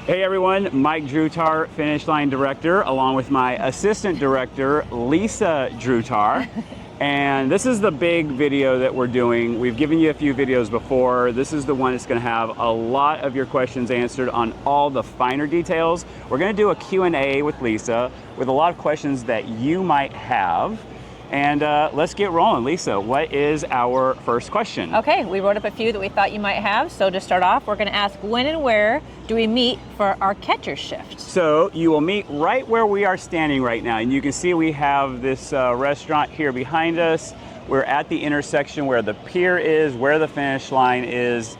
Hey everyone, Mike Drutar, Finish Line Director, along with my Assistant Director, Lisa Drutar. And this is the big video that we're doing. We've given you a few videos before. This is the one that's going to have a lot of your questions answered on all the finer details. We're going to do a Q&A with Lisa with a lot of questions that you might have. And let's get rolling. Lisa, what is our first question? Okay, we wrote up a few that we thought you might have. So to start off, we're going to ask when and where do we meet for our catcher shift? So you will meet right where we are standing right now. And you can see we have this restaurant here behind us. We're at the intersection where the pier is, where the finish line is.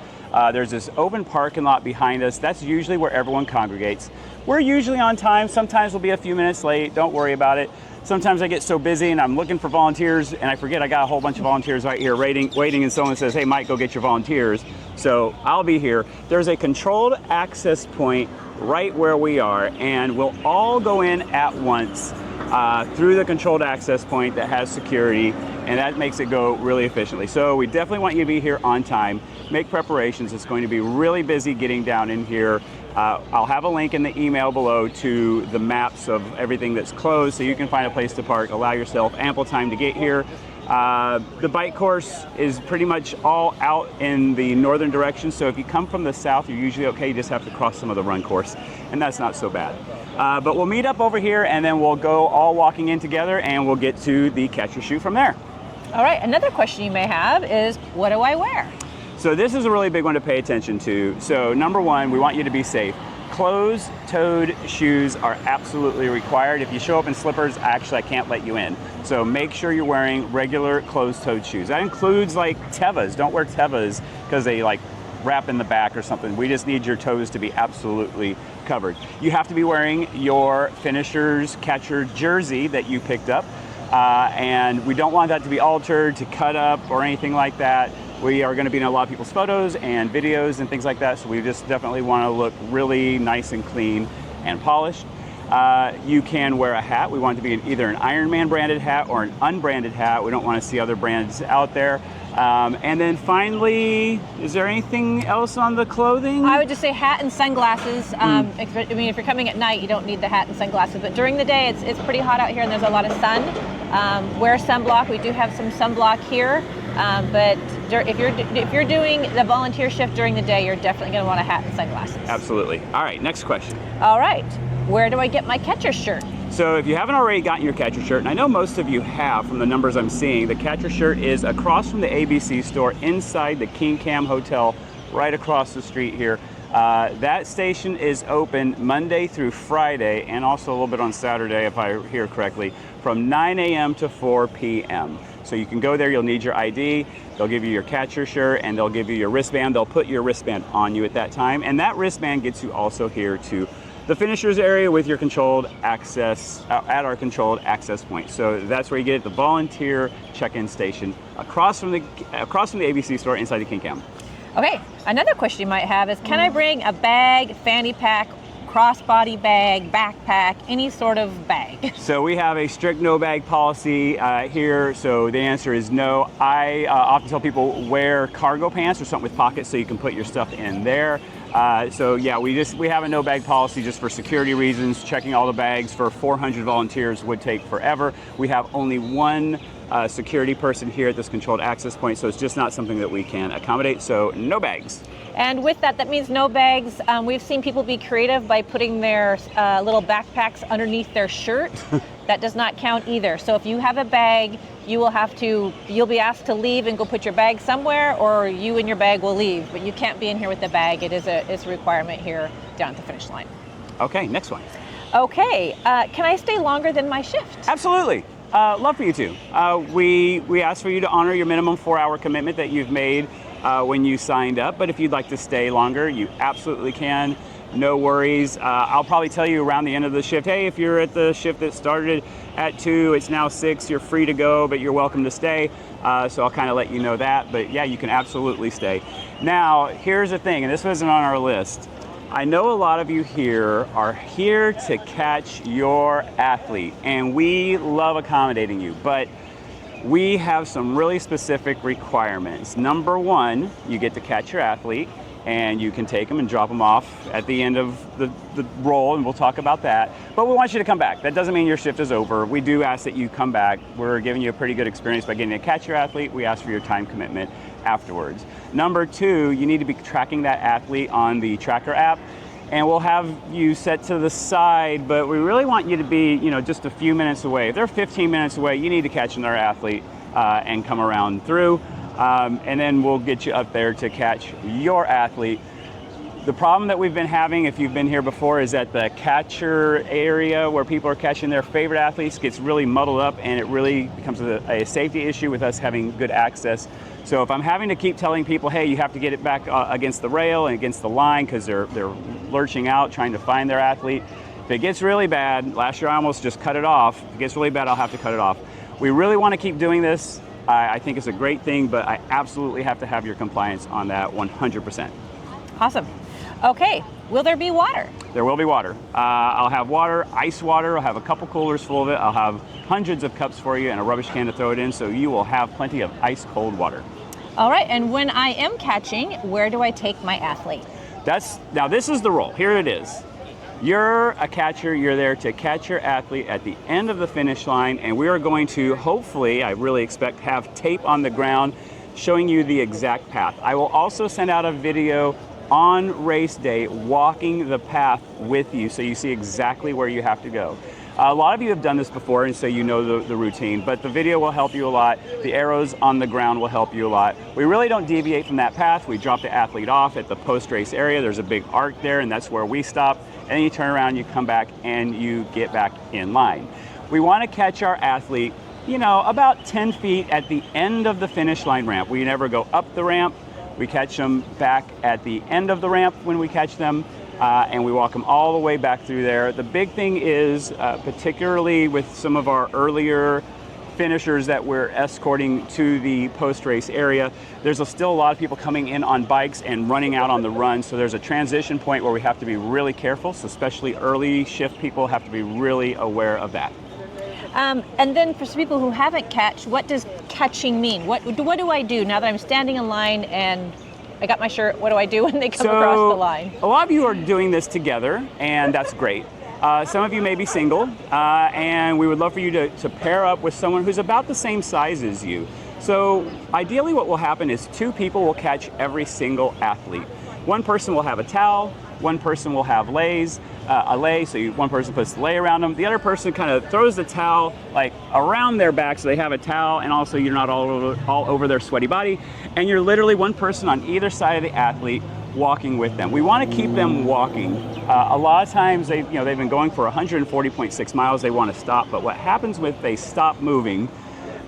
There's this open parking lot behind us. That's usually where everyone congregates. We're usually on time. Sometimes we'll be a few minutes late. Don't worry about it. Sometimes I get so busy and I'm looking for volunteers and I forget I got a whole bunch of volunteers right here waiting, and someone says, hey Mike, go get your volunteers. So I'll be here. There's a controlled access point right where we are, and we'll all go in at once through the controlled access point that has security, and that makes it go really efficiently. So we definitely want you to be here on time. Make preparations. It's going to be really busy getting down in here. I'll have a link in the email below to the maps of everything that's closed so you can find a place to park. Allow yourself ample time to get here. The bike course is pretty much all out in the northern direction, so if you come from the south, you're usually okay. You just have to cross some of the run course, and that's not so bad. But we'll meet up over here, and then we'll go all walking in together, and we'll get to the catch or shoot from there. All right, another question you may have is, what do I wear? So this is a really big one to pay attention to. So number one, we want you to be safe. Closed-toed shoes are absolutely required. If you show up in slippers, actually I can't let you in. So make sure you're wearing regular closed-toed shoes. That includes like Tevas. Don't wear Tevas because they like wrap in the back or something. We just need your toes to be absolutely covered. You have to be wearing your finisher's catcher jersey that you picked up. And we don't want that to be altered, to cut up or anything like that. We are going to be in a lot of people's photos and videos and things like that, so we just definitely want to look really nice and clean and polished. You can wear a hat. We want it to be either an Ironman branded hat or an unbranded hat. We don't want to see other brands out there. And then finally, is there anything else on the clothing? I would just say hat and sunglasses. I mean, if you're coming at night, you don't need the hat and sunglasses, but during the day, it's pretty hot out here and there's a lot of sun. Wear sunblock. We do have some sunblock here. But if you're doing the volunteer shift during the day, you're definitely going to want a hat and sunglasses. Absolutely. All right, next question. All right, where do I get my catcher shirt? So if you haven't already gotten your catcher shirt, and I know most of you have from the numbers I'm seeing, the catcher shirt is across from the ABC store inside the King Cam Hotel, right across the street here. That station is open Monday through Friday, and also a little bit on Saturday, if I hear correctly, from 9 a.m. to 4 p.m. So you can go there, you'll need your ID, they'll give you your catcher shirt, and they'll give you your wristband. They'll put your wristband on you at that time, and that wristband gets you also here to the finishers area with your controlled access, at our controlled access point. So that's where you get the volunteer check-in station across from the ABC store inside the King Cam. Okay, another question you might have is, can I bring a bag, fanny pack, crossbody bag, backpack, any sort of bag? So we have a strict no bag policy here, so the answer is no. I often tell people wear cargo pants or something with pockets so you can put your stuff in there. So yeah, we have a no bag policy just for security reasons. Checking all the bags for 400 volunteers would take forever. We have only one security person here at this controlled access point, so it's just not something that we can accommodate, so no bags. And with that means no bags. We've seen people be creative by putting their little backpacks underneath their shirt. That does not count either. So if you have a bag, you'll be asked to leave and go put your bag somewhere, or you and your bag will leave, but you can't be in here with the bag. It's a requirement here down at the finish line. Okay, next one. Okay, can I stay longer than my shift? Absolutely. Love for you to. We ask for you to honor your minimum 4-hour commitment that you've made when you signed up, but if you'd like to stay longer, you absolutely can. No worries. I'll probably tell you around the end of the shift, hey, if you're at the shift that started at 2, it's now 6, you're free to go, but you're welcome to stay. So I'll kind of let you know that, but yeah, you can absolutely stay. Now, here's the thing, and this wasn't on our list. I know a lot of you here are here to catch your athlete, and we love accommodating you, but we have some really specific requirements. Number one, you get to catch your athlete. and you can take them and drop them off at the end of the roll, and we'll talk about that. But we want you to come back. That doesn't mean your shift is over. We do ask that you come back. We're giving you a pretty good experience by getting to catch your athlete. We ask for your time commitment afterwards. Number two, you need to be tracking that athlete on the tracker app, and we'll have you set to the side, but we really want you to be, just a few minutes away. If they're 15 minutes away, you need to catch another athlete and come around through. And then we'll get you up there to catch your athlete. The problem that we've been having, if you've been here before, is that the catcher area where people are catching their favorite athletes gets really muddled up, and it really becomes a safety issue with us having good access. So if I'm having to keep telling people, hey, you have to get it back against the rail and against the line because they're lurching out trying to find their athlete. If it gets really bad, last year I almost just cut it off. If it gets really bad, I'll have to cut it off. We really want to keep doing this. I think it's a great thing, but I absolutely have to have your compliance on that 100%. Awesome. Okay, will there be water? There will be water. I'll have water, ice water. I'll have a couple coolers full of it. I'll have hundreds of cups for you and a rubbish can to throw it in, so you will have plenty of ice cold water. All right, and when I am catching, where do I take my athlete? Now this is the role. Here it is. You're a catcher, you're there to catch your athlete at the end of the finish line, and we are going to, hopefully, I really expect, have tape on the ground showing you the exact path. I will also send out a video on race day walking the path with you so you see exactly where you have to go. A lot of you have done this before, and so you know the routine, but the video will help you a lot. The arrows on the ground will help you a lot. We really don't deviate from that path. We drop the athlete off at the post-race area. There's a big arc there, and that's where we stop. And then you turn around, you come back, and you get back in line. We want to catch our athlete, about 10 feet at the end of the finish line ramp. We never go up the ramp. We catch them back at the end of the ramp when we catch them. And we walk them all the way back through there. The big thing is, particularly with some of our earlier finishers that we're escorting to the post-race area, there's still a lot of people coming in on bikes and running out on the run. So there's a transition point where we have to be really careful. So especially early shift people have to be really aware of that. And then for some people who haven't catched, what does catching mean? What do I do now that I'm standing in line and I got my shirt? What do I do when they come across the line? A lot of you are doing this together, and that's great. Some of you may be single, and we would love for you to pair up with someone who's about the same size as you. So ideally what will happen is two people will catch every single athlete. One person will have a towel, one person will have a lay, so one person puts the lay around them. The other person kind of throws the towel around their back so they have a towel, and also you're not all over their sweaty body. And you're literally one person on either side of the athlete walking with them. We want to keep them walking. A lot of times they've been going for 140.6 miles. They want to stop, but what happens when they stop moving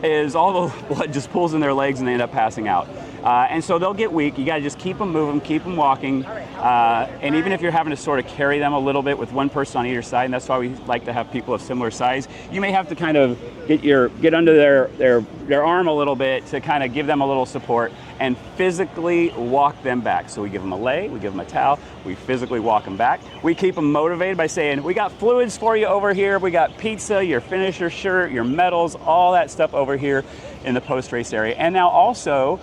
is all the blood just pools in their legs and they end up passing out. And so they'll get weak. You got to just keep them moving, keep them walking. And even if you're having to sort of carry them a little bit with one person on either side, and that's why we like to have people of similar size, you may have to kind of get under their arm a little bit to kind of give them a little support and physically walk them back. So we give them a lay, we give them a towel, we physically walk them back. We keep them motivated by saying, we got fluids for you over here, we got pizza, your finisher shirt, your medals, all that stuff over here in the post-race area. And now also,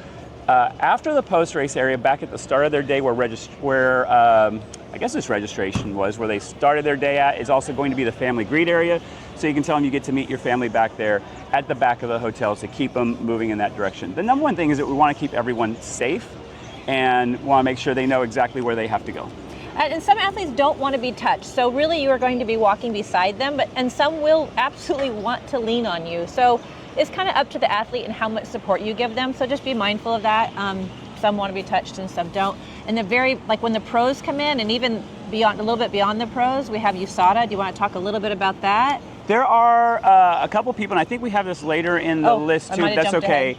after the post-race area, back at the start of their day where I guess this registration was, where they started their day at, is also going to be the family greet area. So you can tell them you get to meet your family back there at the back of the hotel to keep them moving in that direction. The number one thing is that we want to keep everyone safe and want to make sure they know exactly where they have to go. And some athletes don't want to be touched, so really you are going to be walking beside them, and some will absolutely want to lean on you. So it's kind of up to the athlete and how much support you give them, so just be mindful of that. Some want to be touched and some don't. And when the pros come in, and even a little bit beyond the pros, we have USADA. Do you want to talk a little bit about that? There are a couple people, and I think we have this later in the list too. That's okay.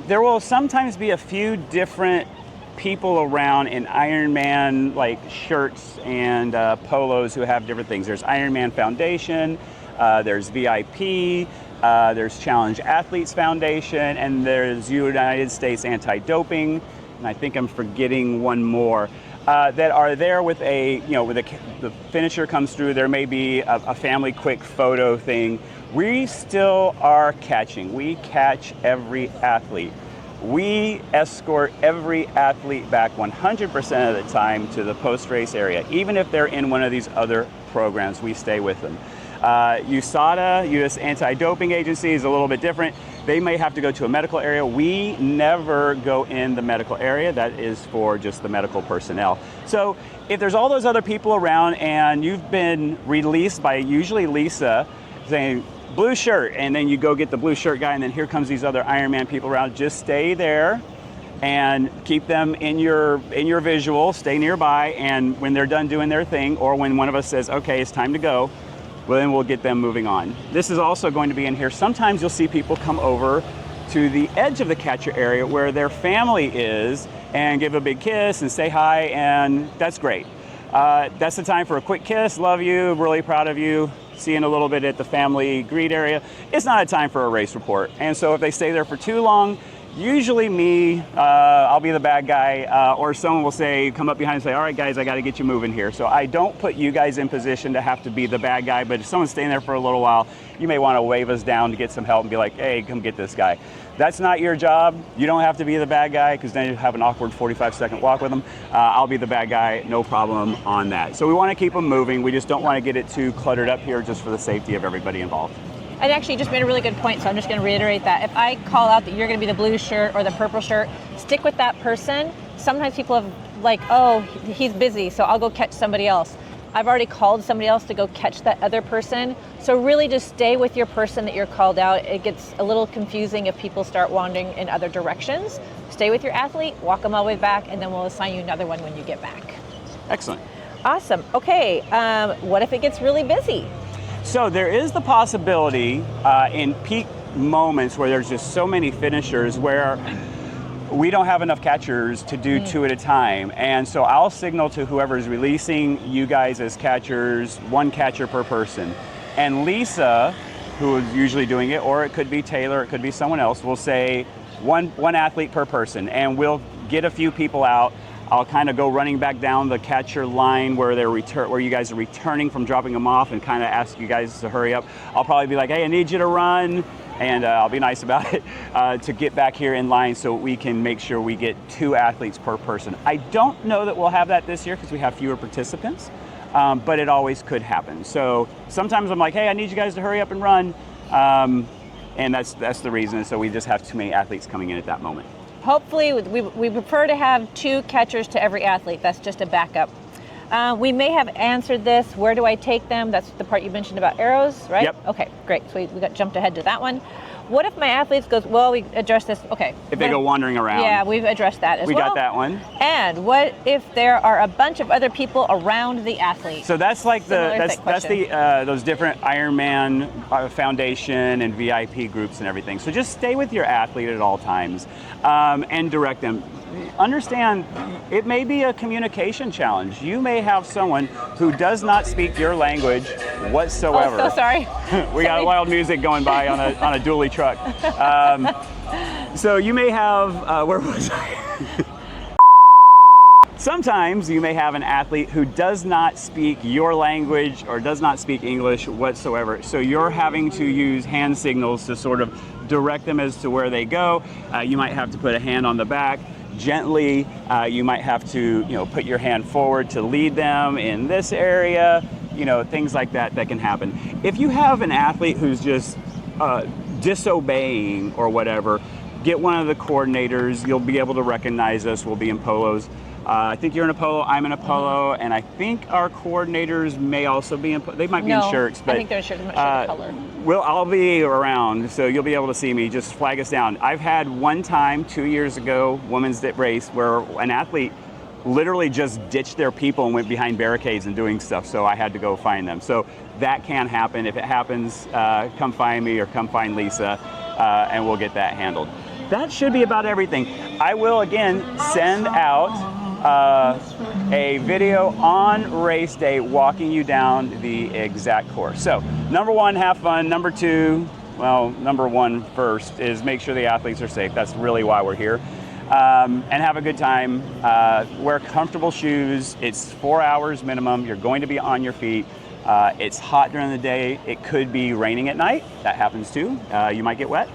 There will sometimes be a few different people around in Ironman shirts and polos who have different things. There's Ironman Foundation, there's VIP, there's Challenge Athletes Foundation, and there's United States Anti-Doping, and I think I'm forgetting one more. That are there with the finisher comes through, there may be a family quick photo thing. We still are catching. We catch every athlete. we escort every athlete back 100% of the time to the post-race area. Even if they're in one of these other programs, we stay with them. USADA, U.S. Anti-Doping Agency, is a little bit different. They may have to go to a medical area. We never go in the medical area. That is for just the medical personnel. So if there's all those other people around and you've been released by usually Lisa saying, blue shirt, and then you go get the blue shirt guy, and then here comes these other Ironman people around, just stay there and keep them in your visual, stay nearby, and when they're done doing their thing, or when one of us says, okay, it's time to go, well, then we'll get them moving on. This is also going to be in here. Sometimes you'll see people come over to the edge of the catcher area where their family is and give a big kiss and say hi, and that's great. That's the time for a quick kiss. Love you, really proud of you. See you in a little bit at the family greet area. It's not a time for a race report. And so if they stay there for too long, usually me, I'll be the bad guy, or someone will say, come up behind and say, all right guys, I gotta get you moving here. So I don't put you guys in position to have to be the bad guy, but if someone's staying there for a little while, you may wanna wave us down to get some help and be like, hey, come get this guy. That's not your job. You don't have to be the bad guy, because then you have an awkward 45-second walk with them. I'll be the bad guy, no problem on that. So we wanna keep them moving. We just don't wanna get it too cluttered up here, just for the safety of everybody involved. And actually, you just made a really good point, so I'm just going to reiterate that. If I call out that you're going to be the blue shirt or the purple shirt, stick with that person. Sometimes people have like, oh, he's busy, so I'll go catch somebody else. I've already called somebody else to go catch that other person. So really just stay with your person that you're called out. It gets a little confusing if people start wandering in other directions. Stay with your athlete, walk them all the way back, and then we'll assign you another one when you get back. Excellent. Awesome. Okay, what if it gets really busy? So there is the possibility in peak moments where there's just so many finishers where we don't have enough catchers to do two at a time. And so I'll signal to whoever's releasing you guys as catchers, one catcher per person. And Lisa, who is usually doing it, or it could be Taylor, it could be someone else, will say one athlete per person. And we'll get a few people out. I'll kind of go running back down the catcher line where where you guys are returning from dropping them off, and kind of ask you guys to hurry up. I'll probably be like, hey, I need you to run, and I'll be nice about it, to get back here in line so we can make sure we get 2 athletes per person. I don't know that we'll have that this year because we have fewer participants, but it always could happen. So sometimes I'm like, hey, I need you guys to hurry up and run, and that's the reason. So we just have too many athletes coming in at that moment. Hopefully, we prefer to have 2 catchers to every athlete. That's just a backup. We may have answered this. Where do I take them? That's the part you mentioned about arrows, right? Yep. Okay, great. So we got jumped ahead to that one. What if my athletes goes, well, we addressed this, okay. If they go wandering around. Yeah, we've addressed that as well. We got that one. And what if there are a bunch of other people around the athlete? So that's like that's those different Ironman Foundation and VIP groups and everything. So just stay with your athlete at all times, and direct them. Understand, it may be a communication challenge. You may have someone who does not speak your language whatsoever. Oh, so sorry. We got wild music going by on a dually truck. So you may have, where was I? Sometimes you may have an athlete who does not speak your language or does not speak English whatsoever. So you're having to use hand signals to sort of direct them as to where they go. You might have to put a hand on the back gently. You might have to, put your hand forward to lead them in this area. Things like that can happen. If you have an athlete who's just disobeying or whatever, get one of the coordinators. You'll be able to recognize us. We'll be in polos. I think you're in a polo, I'm in a polo, and I think our coordinators may also be in, they might be in shirts. But I think they're in shirts, I'm not sure the color. I'll be around, so you'll be able to see me. Just flag us down. I've had one time 2 years ago, women's race, where an athlete literally just ditched their people and went behind barricades and doing stuff, so I had to go find them. So that can happen. If it happens, come find me or come find Lisa, and we'll get that handled. That should be about everything. I will, again, send out a video on race day walking you down the exact course. So, number 1, have fun. Number 2, number 1 first is make sure the athletes are safe. That's really why we're here. And have a good time. Wear comfortable shoes. It's 4 hours minimum. You're going to be on your feet. It's hot during the day. It could be raining at night. That happens too. You might get wet.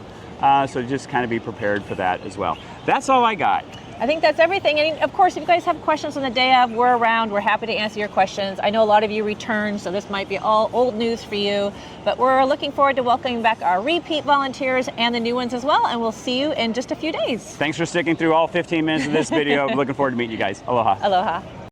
So just kind of be prepared for that as well. That's all I got. I think that's everything. And of course, if you guys have questions on the day of, we're around. We're happy to answer your questions. I know a lot of you returned, so this might be all old news for you. But we're looking forward to welcoming back our repeat volunteers and the new ones as well. And we'll see you in just a few days. Thanks for sticking through all 15 minutes of this video. Looking forward to meeting you guys. Aloha. Aloha.